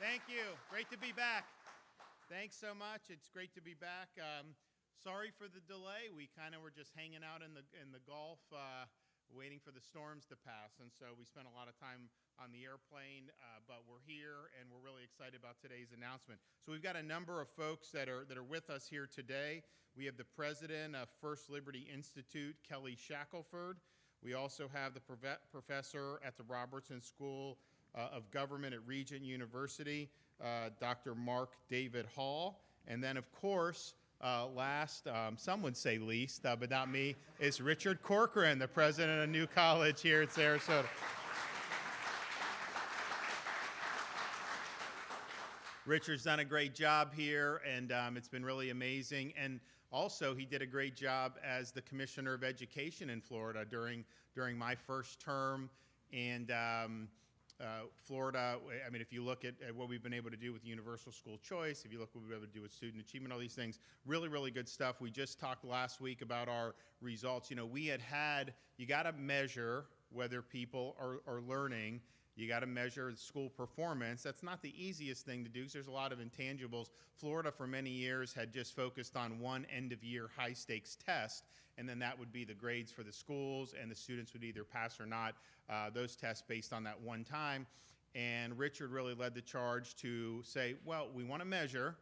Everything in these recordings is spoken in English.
Thank you. Great to be back. Thanks so much. It's great to be back. Sorry for the delay. We kind of were just hanging out in the Gulf, waiting for the storms to pass, and so we spent a lot of time on the airplane. But we're here, and we're really excited about today's announcement. So we've got a number of folks that are with us here today. We have the president of First Liberty Institute, Kelly Shackelford. We also have the professor at the Robertson School of Government at Regent University, Dr. Mark David Hall. And then, of course, last, some would say least, but not me, is Richard Corcoran, the president of New College here at Sarasota. Richard's done a great job here, and it's been really amazing. And also, he did a great job as the Commissioner of Education in Florida during my first term. And Florida, I mean, if you look at what we've been able to do with universal school choice, if you look at what we've been able to do with student achievement, all these things, really, really good stuff. We just talked last week about our results. You know, you got to measure whether people are learning. You got to measure school performance. That's not the easiest thing to do because there's a lot of intangibles. Florida, for many years, had just focused on one end-of-year high-stakes test, and then that would be the grades for the schools, and the students would either pass or not those tests based on that one time. And Richard really led the charge to say, well, we want to measure,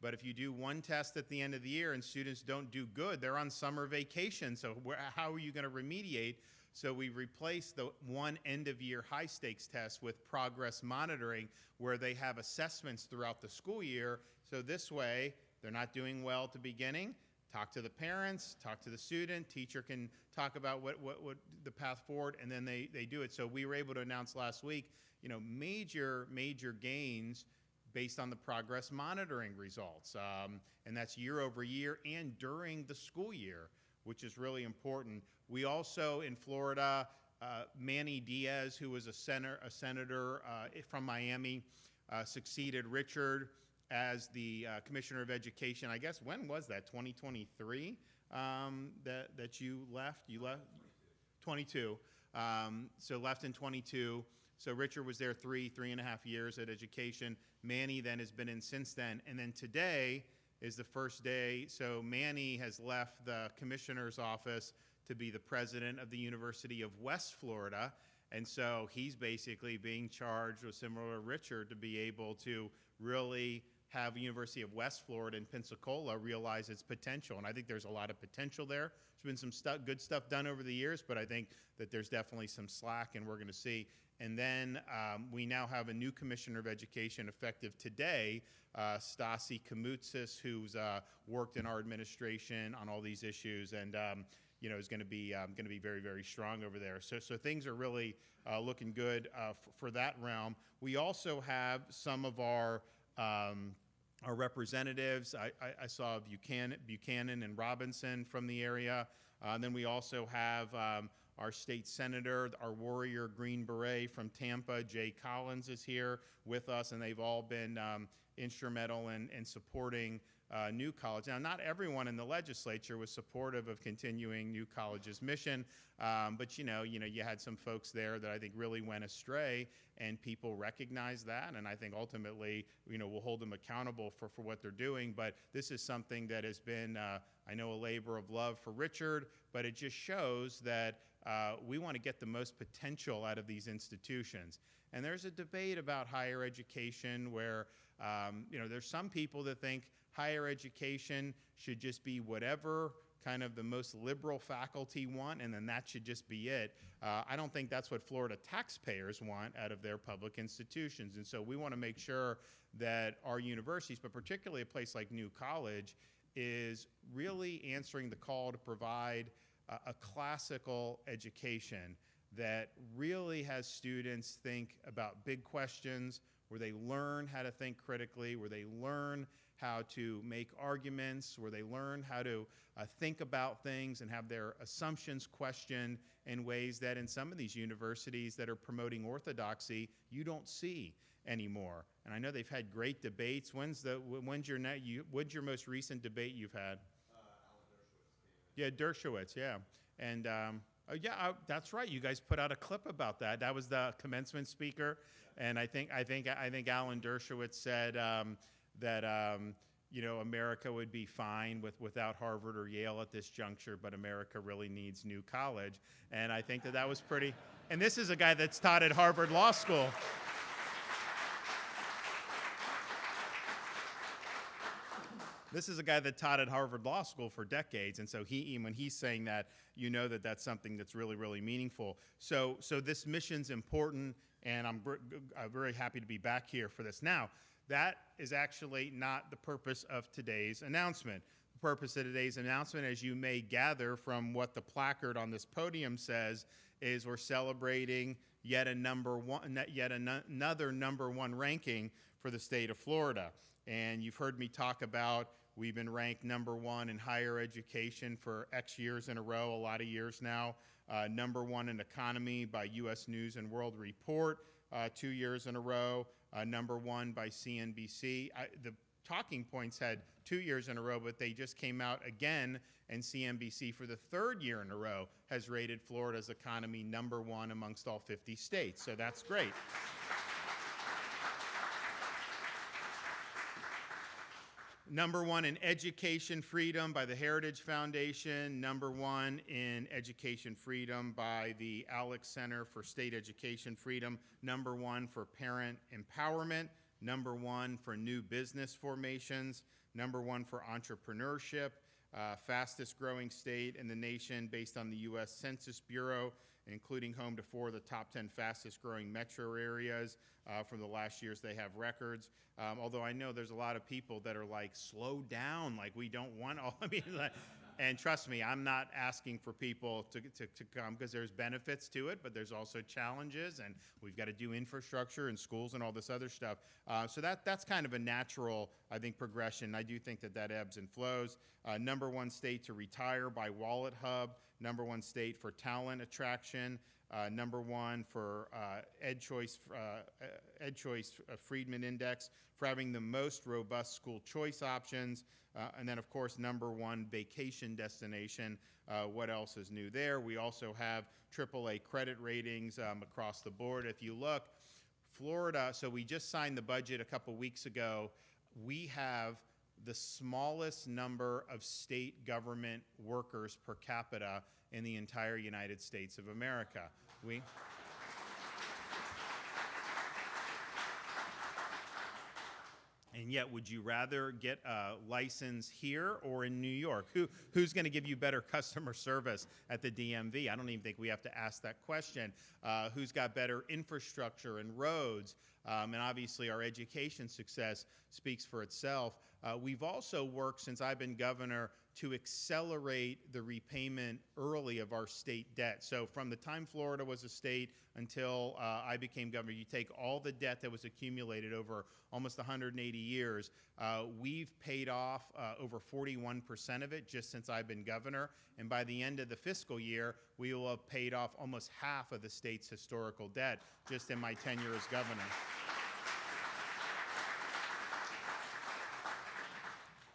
but if you do one test at the end of the year and students don't do good, they're on summer vacation, so how are you going to remediate? So we replaced the one end-of-year high-stakes test with progress monitoring, where they have assessments throughout the school year. So this way, they're not doing well at the beginning. Talk to the parents, talk to the student, teacher can talk about what the path forward, and then they do it. So we were able to announce last week, you know, major gains based on the progress monitoring results. And that's year over year and during the school year, which is really important. We also, in Florida, Manny Diaz, who was a senator from Miami, succeeded Richard as the Commissioner of Education. I guess, when was that, 2023, that you left? You left? 22. So left in 22. So Richard was there three and a half years at education. Manny then has been in since then. And then today is the first day. So Manny has left the commissioner's office to be the president of the University of West Florida. And so he's basically being charged with, similar to Richard, to be able to really have the University of West Florida in Pensacola realize its potential. And I think there's a lot of potential there. There's been some good stuff done over the years, but I think that there's definitely some slack, and we're going to see. And then we now have a new Commissioner of Education effective today, Stasi Kamoutsis, who's worked in our administration on all these issues, and you know, is going to be very, very strong over there. So things are really looking good for that realm. We also have some of our representatives. I saw Buchanan and Robinson from the area. Then we also have our state senator, our warrior Green Beret from Tampa, Jay Collins, is here with us, and they've all been instrumental in supporting New College. Now, not everyone in the legislature was supportive of continuing New College's mission, but you had some folks there that I think really went astray, and people recognize that, and I think ultimately, we'll hold them accountable for what they're doing. But this is something that has been, I know, a labor of love for Richard, but it just shows that we want to get the most potential out of these institutions. And there's a debate about higher education where, there's some people that think higher education should just be whatever kind of the most liberal faculty want, and then that should just be it. I don't think that's what Florida taxpayers want out of their public institutions. And so we want to make sure that our universities, but particularly a place like New College, is really answering the call to provide a classical education that really has students think about big questions, where they learn how to think critically, where they learn how to make arguments, where they learn how to think about things and have their assumptions questioned in ways that in some of these universities that are promoting orthodoxy, you don't see anymore. And I know they've had great debates. When's your most recent debate you've had? Alan Dershowitz came in. Yeah, Dershowitz, yeah. And That's right. You guys put out a clip about that. That was the commencement speaker, and I think Alan Dershowitz said that America would be fine without Harvard or Yale at this juncture, but America really needs new college, and I think that was pretty. And this is a guy that's taught at Harvard Law School. This is a guy that taught at Harvard Law School for decades, and so when he's saying that, that's something that's really, really meaningful. So this mission's important, and I'm very happy to be back here for this. Now, that is actually not the purpose of today's announcement. The purpose of today's announcement, as you may gather from what the placard on this podium says, is we're celebrating yet another number one ranking for the state of Florida. And you've heard me talk about we've been ranked number one in higher education for X years in a row, a lot of years now. Number one in economy by U.S. News and World Report 2 years in a row. Number one by CNBC. The talking points had 2 years in a row, but they just came out again, and CNBC for the third year in a row has rated Florida's economy number one amongst all 50 states. So that's great. Number one in education freedom by the Heritage Foundation. Number one in education freedom by the Alex Center for State Education Freedom. Number one for parent empowerment. Number one for new business formations. Number one for entrepreneurship. Fastest growing state in the nation based on the U.S. Census Bureau, including home to 4 of the top 10 fastest growing metro areas. From the last years they have records. Although I know there's a lot of people that are like, slow down, like we don't want all, and trust me, I'm not asking for people to come because there's benefits to it, but there's also challenges, and we've got to do infrastructure and schools and all this other stuff. So that's kind of a natural, I think, progression. I do think that ebbs and flows. Number one state to retire by Wallet Hub. Number one state for talent attraction. Number one for EdChoice Friedman Index for having the most robust school choice options. And then, of course, number one vacation destination. What else is new there? We also have AAA credit ratings across the board. If you look, Florida, so we just signed the budget a couple weeks ago. We have the smallest number of state government workers per capita in the entire United States of America. And yet, would you rather get a license here or in New York? Who's going to give you better customer service at the DMV? I don't even think we have to ask that question. Who's got better infrastructure and roads? And obviously, our education success speaks for itself. We've also worked, since I've been governor, to accelerate the repayment early of our state debt. So from the time Florida was a state until I became governor, you take all the debt that was accumulated over almost 180 years, we've paid off over 41% of it just since I've been governor. And by the end of the fiscal year, we will have paid off almost half of the state's historical debt just in my tenure as governor.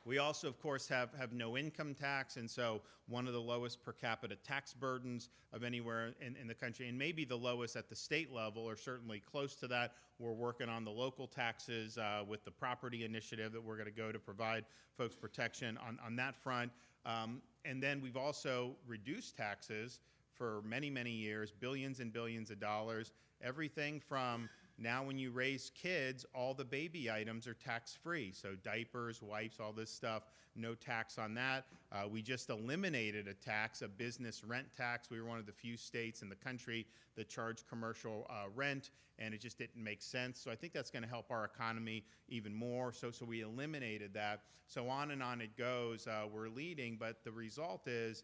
We also, of course, have no income tax, and so one of the lowest per capita tax burdens of anywhere in the country, and maybe the lowest at the state level, or certainly close to that. We're working on the local taxes with the property initiative that we're going to go to provide folks protection on that front. And then we've also reduced taxes for many, many years, billions and billions of dollars. Everything from now when you raise kids, all the baby items are tax-free. So diapers, wipes, all this stuff, no tax on that. We just eliminated a tax, a business rent tax. We were one of the few states in the country that charged commercial rent, and it just didn't make sense. So I think that's going to help our economy even more. So we eliminated that. So on and on it goes. We're leading, but the result is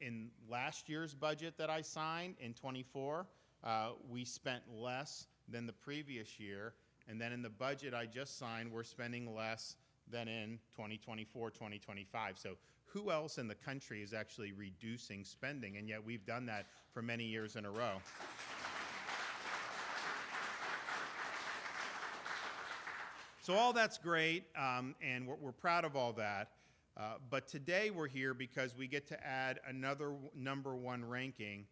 in last year's budget that I signed in '24, we spent less than the previous year, and then in the budget I just signed, we're spending less than in 2024, 2025. So who else in the country is actually reducing spending? And yet we've done that for many years in a row. So all that's great, and we're proud of all that. But today we're here because we get to add another #1 ranking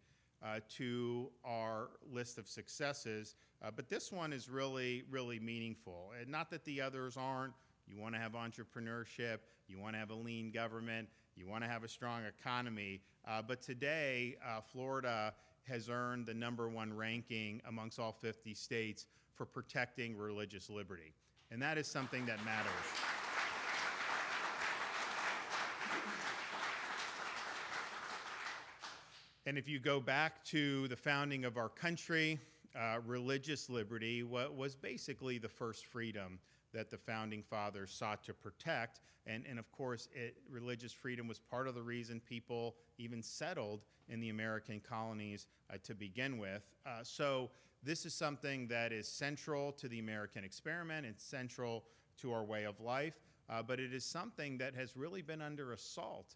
to our list of successes. But this one is really, really meaningful. And not that the others aren't. You want to have entrepreneurship. You want to have a lean government. You want to have a strong economy. But today, Florida has earned the #1 ranking amongst all 50 states for protecting religious liberty. And that is something that matters. And if you go back to the founding of our country, religious liberty was basically the first freedom that the founding fathers sought to protect. And of course, religious freedom was part of the reason people even settled in the American colonies to begin with. So this is something that is central to the American experiment. It's central to our way of life. But it is something that has really been under assault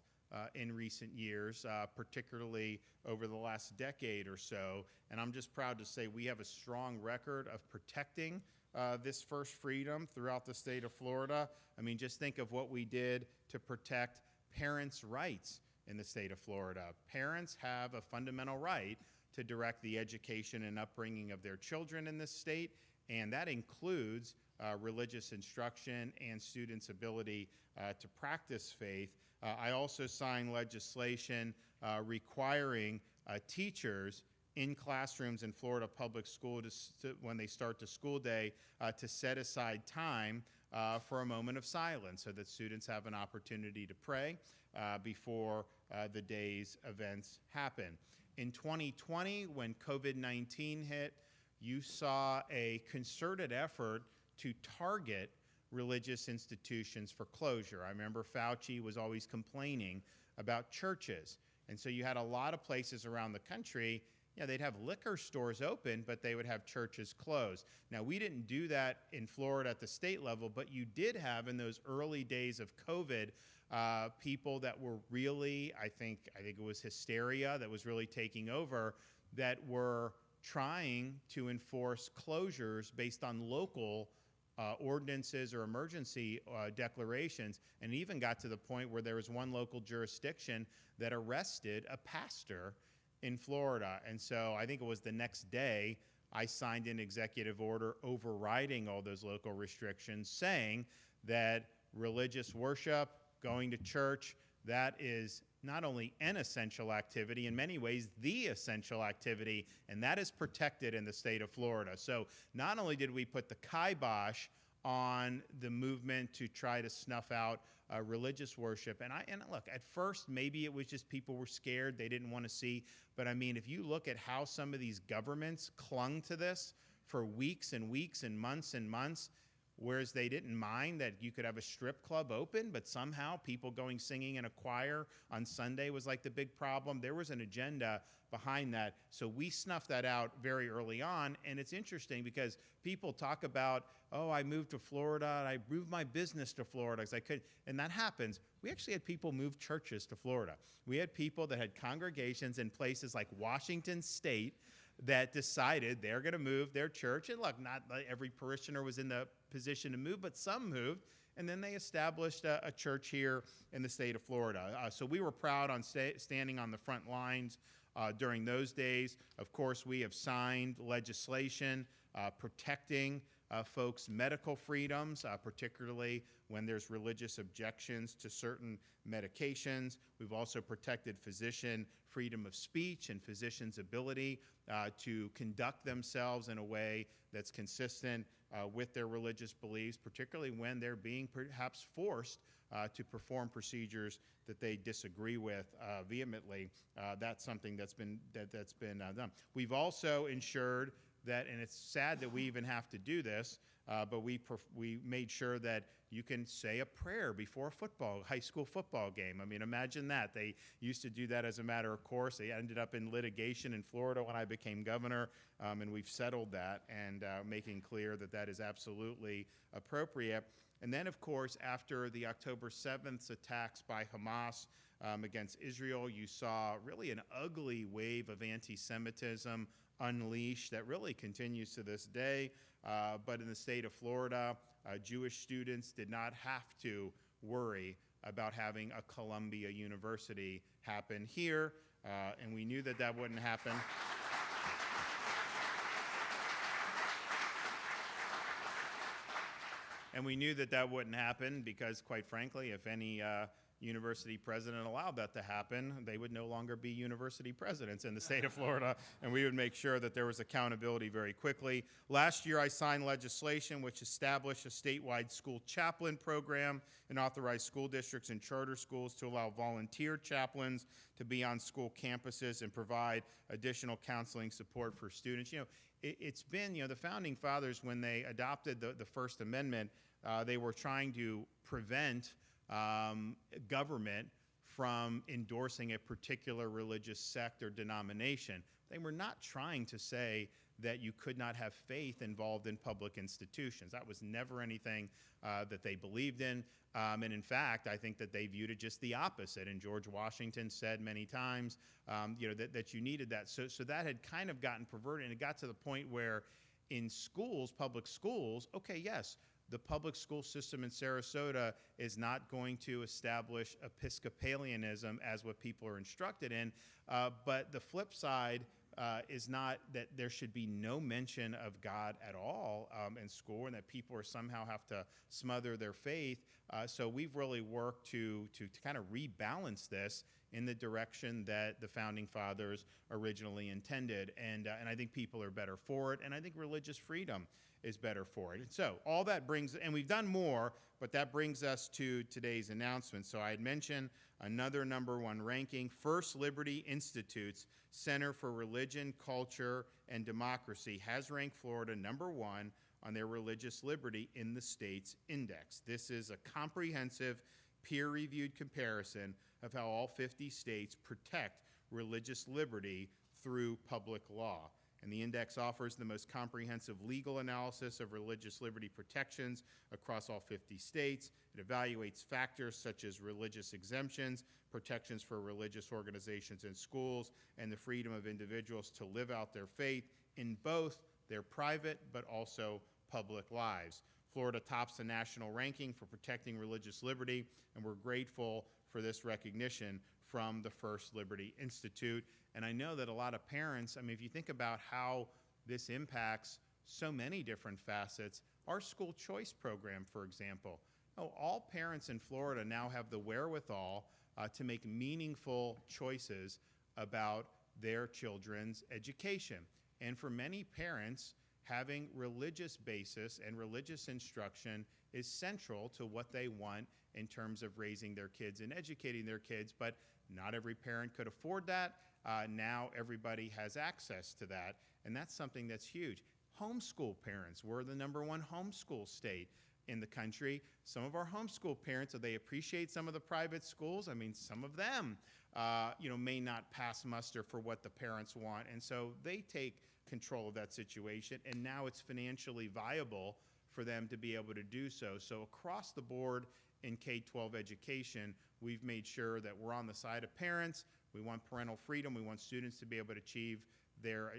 in recent years, particularly over the last decade or so. And I'm just proud to say we have a strong record of protecting this first freedom throughout the state of Florida. I mean, just think of what we did to protect parents' rights in the state of Florida. Parents have a fundamental right to direct the education and upbringing of their children in this state, and that includes religious instruction and students' ability to practice faith. I also signed legislation requiring teachers in classrooms in Florida public school when they start the school day to set aside time for a moment of silence so that students have an opportunity to pray before the day's events happen. In 2020, when COVID-19 hit, you saw a concerted effort to target religious institutions for closure. I remember Fauci was always complaining about churches. And so you had a lot of places around the country, they'd have liquor stores open, but they would have churches closed. Now, we didn't do that in Florida at the state level, but you did have in those early days of COVID people that were really, I think it was hysteria that was really taking over, that were trying to enforce closures based on local ordinances or emergency declarations, and even got to the point where there was one local jurisdiction that arrested a pastor in Florida. And so I think it was the next day I signed an executive order overriding all those local restrictions, saying that religious worship, going to church, that is not only an essential activity, in many ways the essential activity, and that is protected in the state of Florida. So not only did we put the kibosh on the movement to try to snuff out religious worship, and look, at first maybe it was just people were scared, they didn't want to see, but I mean, if you look at how some of these governments clung to this for weeks and weeks and months, whereas they didn't mind that you could have a strip club open, but somehow people going singing in a choir on Sunday was like the big problem. There was an agenda behind that. So we snuffed that out very early on. And it's interesting because people talk about, oh, I moved to Florida, and I moved my business to Florida because I could, and that happens. We actually had people move churches to Florida. We had people that had congregations in places like Washington State that decided they're going to move their church. And look, not every parishioner was in the position to move, but some moved, and then they established a church here in the state of Florida. So we were proud on standing on the front lines during those days. Of course, we have signed legislation protecting folks' medical freedoms, particularly when there's religious objections to certain medications. We've also protected physician freedom of speech and physicians' ability to conduct themselves in a way that's consistent with their religious beliefs, particularly when they're being perhaps forced to perform procedures that they disagree with vehemently. That's something that's been done. We've also ensured that, and it's sad that we even have to do this, but we made sure that you can say a prayer before a high school football game. I mean, imagine that. They used to do that as a matter of course. They ended up in litigation in Florida when I became governor, and we've settled that and making clear that that is absolutely appropriate. And then, of course, after the October 7th attacks by Hamas against Israel, you saw really an ugly wave of anti-Semitism unleashed that really continues to this day. But in the state of Florida, Jewish students did not have to worry about having a Columbia University happen here, and we knew that that wouldn't happen. And we knew that that wouldn't happen because, quite frankly, if any university president allowed that to happen, they would no longer be university presidents in the state of Florida, and we would make sure that there was accountability very quickly. Last year, I signed legislation which established a statewide school chaplain program and authorized school districts and charter schools to allow volunteer chaplains to be on school campuses and provide additional counseling support for students. You know, it's been, you know, the Founding Fathers, when they adopted the First Amendment, they were trying to prevent government from endorsing a particular religious sect or denomination. They were not trying to say that you could not have faith involved in public institutions. That was never anything that they believed in. And in fact, I think that they viewed it just the opposite. And George Washington said many times, you know, that you needed that. So that had kind of gotten perverted, and it got to the point where in schools, public schools, okay, yes, the public school system in Sarasota is not going to establish Episcopalianism as what people are instructed in, but the flip side is not that there should be no mention of God at all in school, and that people are somehow have to smother their faith. So we've really worked to kind of rebalance this in the direction that the Founding Fathers originally intended, and I think people are better for it, and I think religious freedom is better for it. And so all that brings, and we've done more, but that brings us to today's announcement. So I had mentioned another #1 ranking. First Liberty Institute's Center for Religion, Culture, and Democracy has ranked Florida #1 on their religious liberty in the state's index. This is a comprehensive, peer-reviewed comparison of how all 50 states protect religious liberty through public law. And the index offers the most comprehensive legal analysis of religious liberty protections across all 50 states. It evaluates factors such as religious exemptions, protections for religious organizations and schools, and the freedom of individuals to live out their faith in both their private but also public lives. Florida tops the national ranking for protecting religious liberty, and we're grateful for this recognition from the First Liberty Institute. And I know that a lot of parents, I mean, if you think about how this impacts so many different facets, our school choice program, for example, all parents in Florida now have the wherewithal to make meaningful choices about their children's education. And for many parents, having religious basis and religious instruction is central to what they want in terms of raising their kids and educating their kids, but not every parent could afford that. Now everybody has access to that, and that's something that's huge. Homeschool parents, we're the #1 homeschool state in the country. Some of our homeschool parents, they appreciate some of the private schools. I mean, some of them, may not pass muster for what the parents want, and so they take control of that situation, and now it's financially viable for them to be able to do so. So across the board in K-12 education, we've made sure that we're on the side of parents. We want parental freedom. We want students to be able to achieve their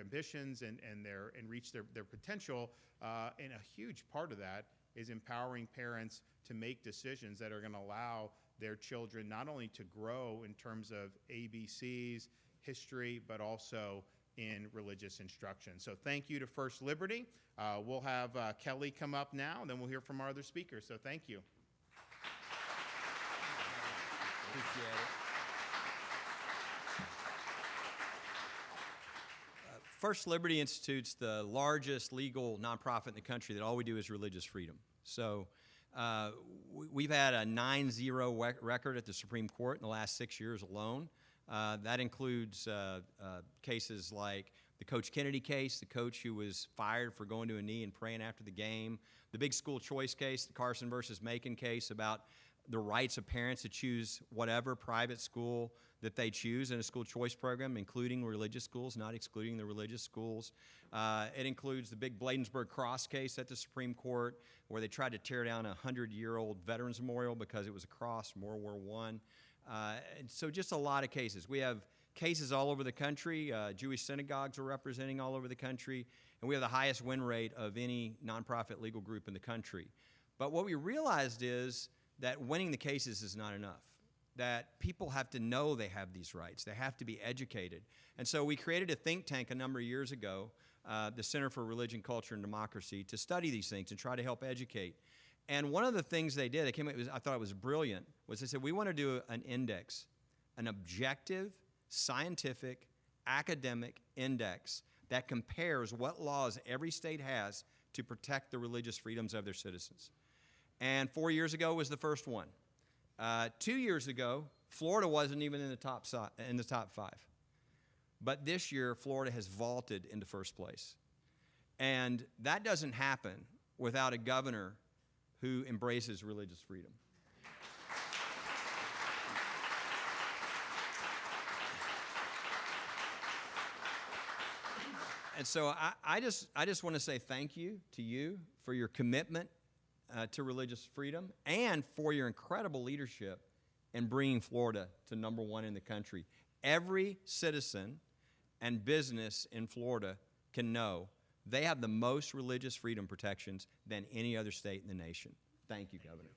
ambitions and reach their potential. And a huge part of that is empowering parents to make decisions that are going to allow their children not only to grow in terms of ABCs, history, but also in religious instruction. So thank you to First Liberty. We'll have Kelly come up now, and then we'll hear from our other speakers. So thank you. Appreciate it. First Liberty Institute's the largest legal nonprofit in the country that all we do is religious freedom. So we've had a 9-0 record at the Supreme Court in the last 6 years alone. That includes cases like the Coach Kennedy case, the coach who was fired for going to a knee and praying after the game, the big school choice case, the Carson versus Macon case about the rights of parents to choose whatever private school that they choose in a school choice program, including religious schools, not excluding the religious schools. It includes the big Bladensburg Cross case at the Supreme Court, where they tried to tear down a 100-year-old Veterans Memorial because it was a cross from World War I. And so just a lot of cases. We have cases all over the country. Jewish synagogues are representing all over the country, and we have the highest win rate of any nonprofit legal group in the country. But what we realized is that winning the cases is not enough, that people have to know they have these rights. They have to be educated. And so we created a think tank a number of years ago, the Center for Religion, Culture, and Democracy, to study these things and try to help educate. And one of the things they did, I thought it was brilliant, was they said, we want to do an index, an objective, scientific, academic index that compares what laws every state has to protect the religious freedoms of their citizens. And 4 years ago was the first one. 2 years ago, Florida wasn't even in the top 5. But this year, Florida has vaulted into first place. And that doesn't happen without a governor who embraces religious freedom. And so I just want to say thank you to you for your commitment to religious freedom and for your incredible leadership in bringing Florida to #1 in the country. Every citizen and business in Florida can know they have the most religious freedom protections than any other state in the nation. Thank you, Governor.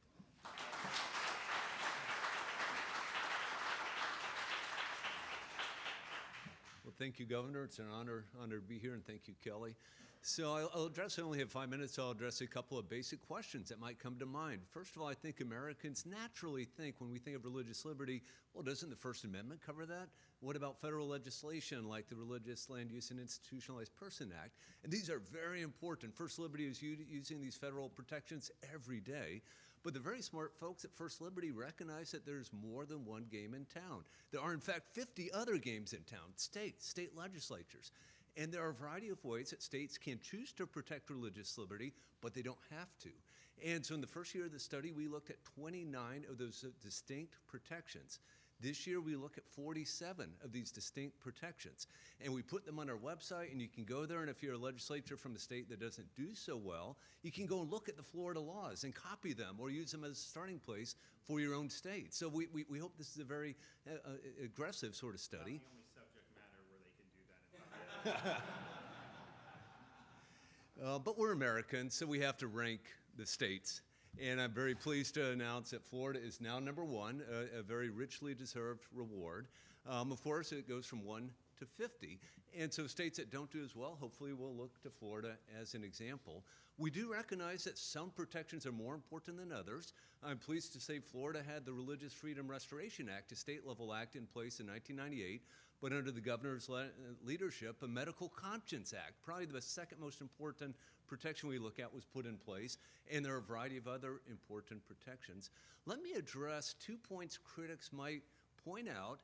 Well, thank you, Governor. It's an honor to be here, and thank you, Kelly. So I'll address, I only have 5 minutes, so I'll address a couple of basic questions that might come to mind. First of all, I think Americans naturally think, when we think of religious liberty, well, doesn't the First Amendment cover that? What about federal legislation like the Religious Land Use and Institutionalized Person Act? And these are very important. First Liberty is using these federal protections every day. But the very smart folks at First Liberty recognize that there's more than one game in town. There are, in fact, 50 other games in town, state legislatures. And there are a variety of ways that states can choose to protect religious liberty, but they don't have to. And so in the first year of the study, we looked at 29 of those distinct protections. This year, we look at 47 of these distinct protections. And we put them on our website, and you can go there, and if you're a legislature from a state that doesn't do so well, you can go and look at the Florida laws and copy them or use them as a starting place for your own state. So we hope this is a very aggressive sort of study. Not the only subject matter where they can do that in But we're Americans, so we have to rank the states. And I'm very pleased to announce that Florida is now #1, a very richly deserved reward. Of course, it goes from 1 to 50. And so states that don't do as well, hopefully will look to Florida as an example. We do recognize that some protections are more important than others. I'm pleased to say Florida had the Religious Freedom Restoration Act, a state-level act in place in 1998, but under the governor's leadership, a Medical Conscience Act, probably the second most important protection we look at, was put in place, and there are a variety of other important protections. Let me address 2 points critics might point out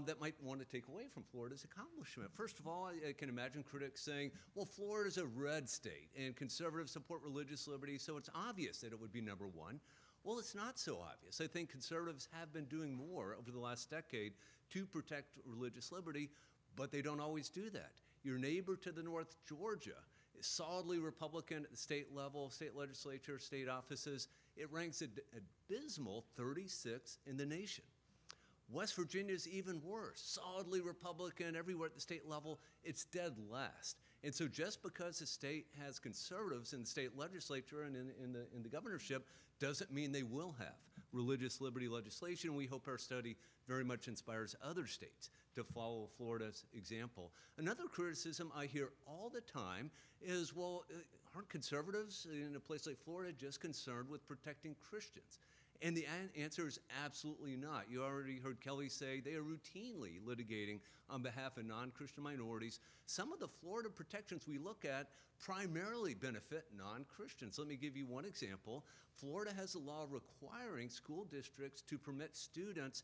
that might want to take away from Florida's accomplishment. First of all, I can imagine critics saying, well, Florida's a red state, and conservatives support religious liberty, so it's obvious that it would be #1. Well, it's not so obvious. I think conservatives have been doing more over the last decade to protect religious liberty, but they don't always do that. Your neighbor to the north, Georgia, is solidly Republican at the state level, state legislature, state offices. It ranks abysmal 36 in the nation. West Virginia is even worse, solidly Republican everywhere at the state level. It's dead last. And so just because the state has conservatives in the state legislature and in the governorship doesn't mean they will have religious liberty legislation. We hope our study very much inspires other states to follow Florida's example. Another criticism I hear all the time is, well, aren't conservatives in a place like Florida just concerned with protecting Christians? And the answer is absolutely not. You already heard Kelly say they are routinely litigating on behalf of non-Christian minorities. Some of the Florida protections we look at primarily benefit non-Christians. Let me give you one example. Florida has a law requiring school districts to permit students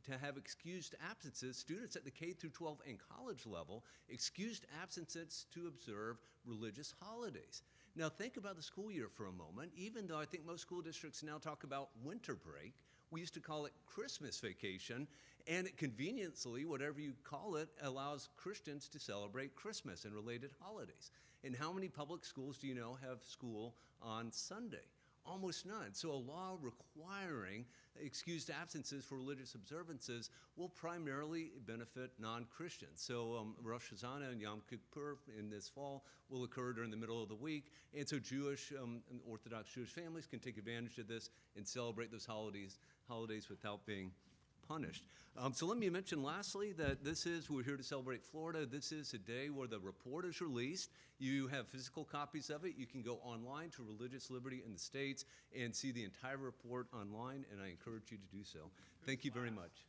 to have excused absences, students at the K through 12 and college level, excused absences to observe religious holidays. Now think about the school year for a moment. Even though I think most school districts now talk about winter break, we used to call it Christmas vacation, and it conveniently, whatever you call it, allows Christians to celebrate Christmas and related holidays. And how many public schools do you know have school on Sunday? Almost none. So a law requiring excused absences for religious observances will primarily benefit non-Christians. So Rosh Hashanah and Yom Kippur in this fall will occur during the middle of the week, and so Jewish, Orthodox Jewish families can take advantage of this and celebrate those holidays without being punished. So let me mention lastly that we're here to celebrate Florida. This is a day where the report is released. You have physical copies of it. You can go online to Religious Liberty in the States and see the entire report online, and I encourage you to do so. Thank you very much.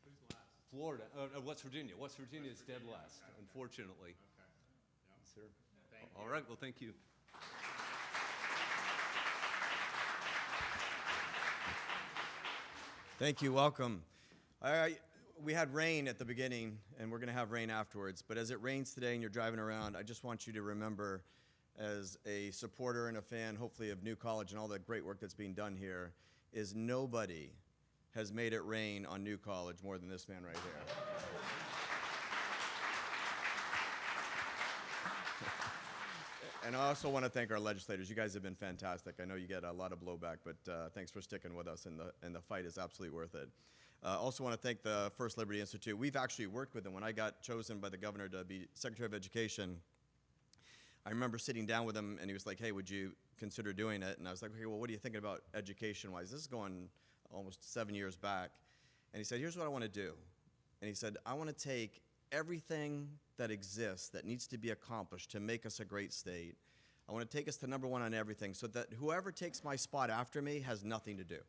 Who's last? Florida, West Virginia. West Virginia is dead last, unfortunately. Okay. Yeah. Yes, sir. Thank you. All right, well, thank you. Thank you. Welcome. We had rain at the beginning, and we're going to have rain afterwards. But as it rains today and you're driving around, I just want you to remember, as a supporter and a fan, hopefully, of New College and all the great work that's being done here, is nobody has made it rain on New College more than this man right here. And I also want to thank our legislators. You guys have been fantastic. I know you get a lot of blowback, but thanks for sticking with us, and the fight is absolutely worth it. Also want to thank the First Liberty Institute. We've actually worked with them. When I got chosen by the governor to be Secretary of Education, I remember sitting down with him, and he was like, hey, would you consider doing it? And I was like, okay, well, what are you thinking about education-wise? This is going almost 7 years back. And he said, here's what I want to do. And he said, I want to take everything that exists that needs to be accomplished to make us a great state. I want to take us to #1 on everything so that whoever takes my spot after me has nothing to do.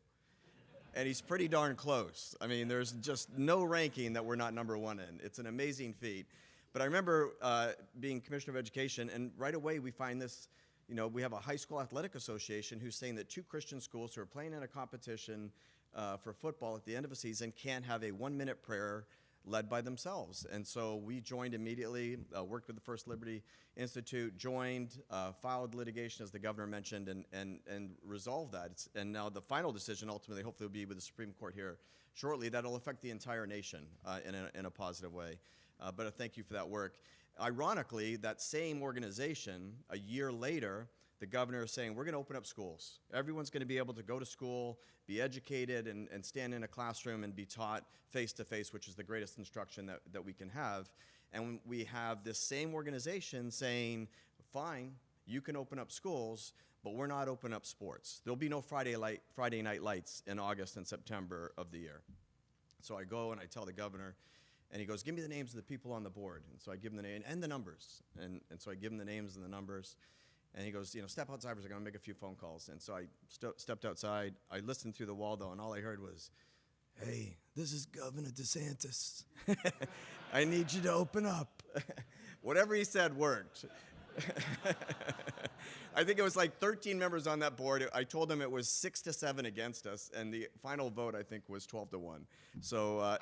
And he's pretty darn close. I mean, there's just no ranking that we're not #1 in. It's an amazing feat. But I remember being Commissioner of Education, and right away we find this, we have a high school athletic association who's saying that 2 Christian schools who are playing in a competition for football at the end of a season can't have a 1-minute prayer led by themselves. And so we joined immediately, worked with the First Liberty Institute, filed litigation, as the governor mentioned, and resolved that. And now the final decision ultimately hopefully will be with the Supreme Court here shortly. That'll affect the entire nation in a positive way. But thank you for that work. Ironically, that same organization, a year later, the governor is saying, we're going to open up schools. Everyone's going to be able to go to school, be educated, and stand in a classroom and be taught face-to-face, which is the greatest instruction that we can have. And we have this same organization saying, fine, you can open up schools, but we're not opening up sports. There'll be no Friday night lights in August and September of the year. So I go and I tell the governor, and he goes, give me the names of the people on the board. And so I give him the name and the numbers. And so I give him the names and the numbers. And he goes, step outside, we're going to make a few phone calls. And so I stepped outside. I listened through the wall, though, and all I heard was, hey, this is Governor DeSantis. I need you to open up. Whatever he said worked. I think it was like 13 members on that board. I told him it was 6-7 against us, and the final vote, I think, was 12-1. So,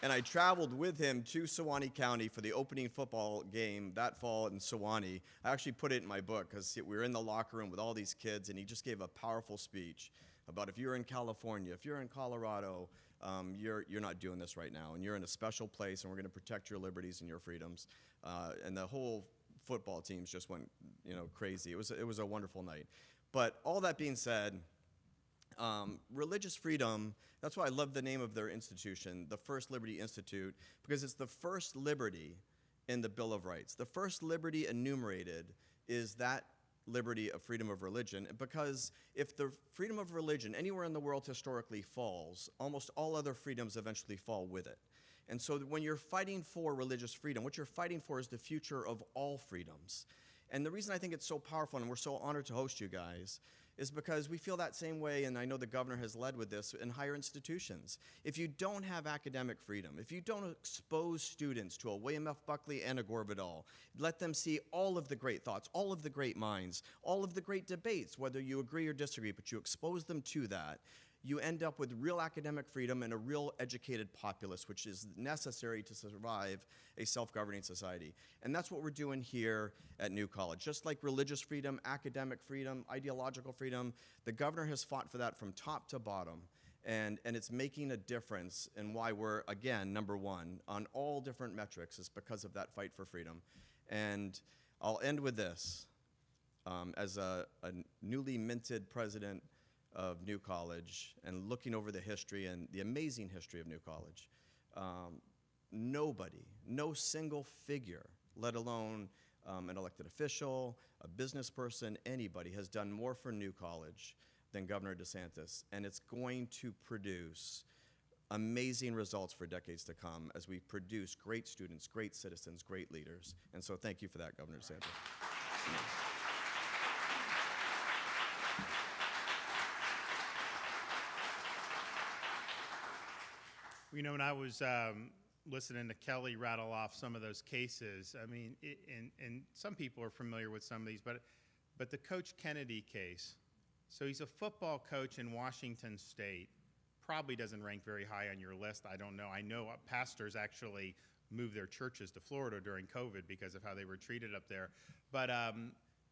And I traveled with him to Suwannee County for the opening football game that fall in Suwannee. I actually put it in my book because we were in the locker room with all these kids, and he just gave a powerful speech about if you're in California, if you're in Colorado, you're not doing this right now, and you're in a special place, and we're going to protect your liberties and your freedoms. And the whole football teams just went, crazy. It was a wonderful night. But all that being said, religious freedom, that's why I love the name of their institution, the First Liberty Institute, because it's the first liberty in the Bill of Rights. The first liberty enumerated is that liberty of freedom of religion, because if the freedom of religion anywhere in the world historically falls, almost all other freedoms eventually fall with it. And so when you're fighting for religious freedom, what you're fighting for is the future of all freedoms. And the reason I think it's so powerful, and we're so honored to host you guys, is because we feel that same way, and I know the governor has led with this in higher institutions. If you don't have academic freedom, if you don't expose students to a William F. Buckley and a Gore Vidal, let them see all of the great thoughts, all of the great minds, all of the great debates, whether you agree or disagree, but you expose them to that, you end up with real academic freedom and a real educated populace, which is necessary to survive a self-governing society. And that's what we're doing here at New College. Just like religious freedom, academic freedom, ideological freedom, the governor has fought for that from top to bottom. And it's making a difference in why we're, again, number one on all different metrics is because of that fight for freedom. And I'll end with this. As a newly minted president of New College and looking over the history and the amazing history of New College, nobody, no single figure, let alone an elected official, a business person, anybody has done more for New College than Governor DeSantis, and it's going to produce amazing results for decades to come as we produce great students, great citizens, great leaders. And so thank you for that, Governor DeSantis. You know, when I was listening to Kelly rattle off some of those cases, I mean, and some people are familiar with some of these, but the Coach Kennedy case, so he's a football coach in Washington State, probably doesn't rank very high on your list. I don't know. I know pastors actually moved their churches to Florida during COVID because of how they were treated up there. But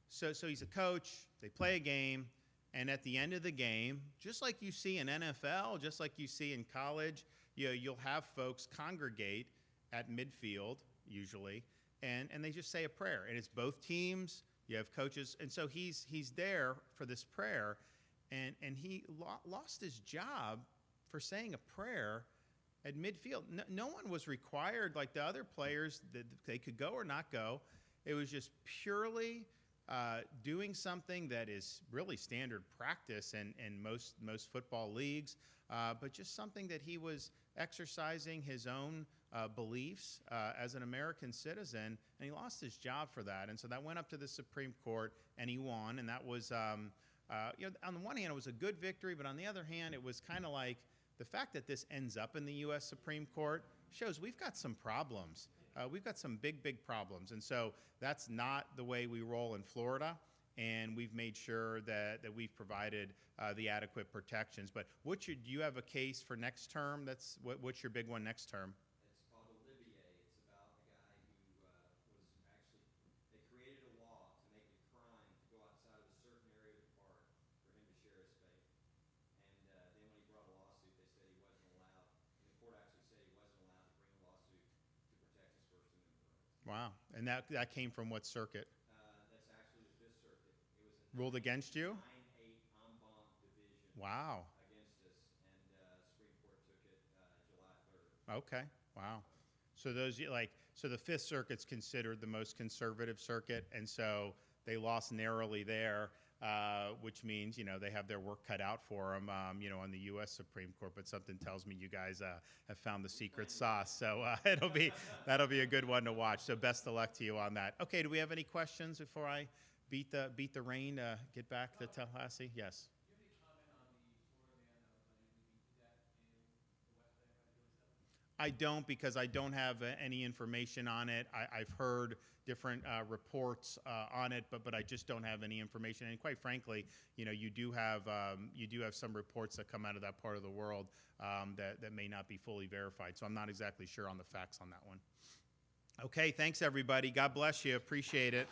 so he's a coach, they play a game, and at the end of the game, just like you see in NFL, just like you see in college, you'll have folks congregate at midfield, usually, and they just say a prayer. And it's both teams. You have coaches. And so he's there for this prayer, and he lost his job for saying a prayer at midfield. No one was required, like the other players, that they could go or not go. It was just purely doing something that is really standard practice in most football leagues, but just something that he was exercising his own beliefs as an American citizen, and he lost his job for that. And so that went up to the Supreme Court, and he won. And that was, on the one hand, it was a good victory, but on the other hand, it was kind of like the fact that this ends up in the U.S. Supreme Court shows we've got some problems. We've got some big problems. And so that's not the way we roll in Florida. And we've made sure that we've provided the adequate protections. But do you have a case for next term? What's your big one next term? It's called Olivier. It's about a guy who was actually, they created a law to make it a crime to go outside of a certain area of the park for him to share his faith. And then when he brought a lawsuit, they said he wasn't allowed, and the court actually said he wasn't allowed to bring a lawsuit to protect his First Amendment rights. Wow. And that came from what circuit? That's actually the Fifth Circuit. It was a Ruled against you? 9-8 en banc division. Wow. Against us, and Supreme Court took it July 3rd. Okay. Wow. So so the Fifth Circuit's considered the most conservative circuit, and so they lost narrowly there, which means they have their work cut out for them, on the U.S. Supreme Court. But something tells me you guys have found the secret sauce, so that'll be a good one to watch. So best of luck to you on that. Okay. Do we have any questions before I beat the rain to get back to Tallahassee? Yes. I don't, because I don't have any information on it. I've heard different reports on it, but I just don't have any information. And quite frankly, you do have some reports that come out of that part of the world that may not be fully verified. So I'm not exactly sure on the facts on that one. Okay, thanks everybody. God bless you. Appreciate it.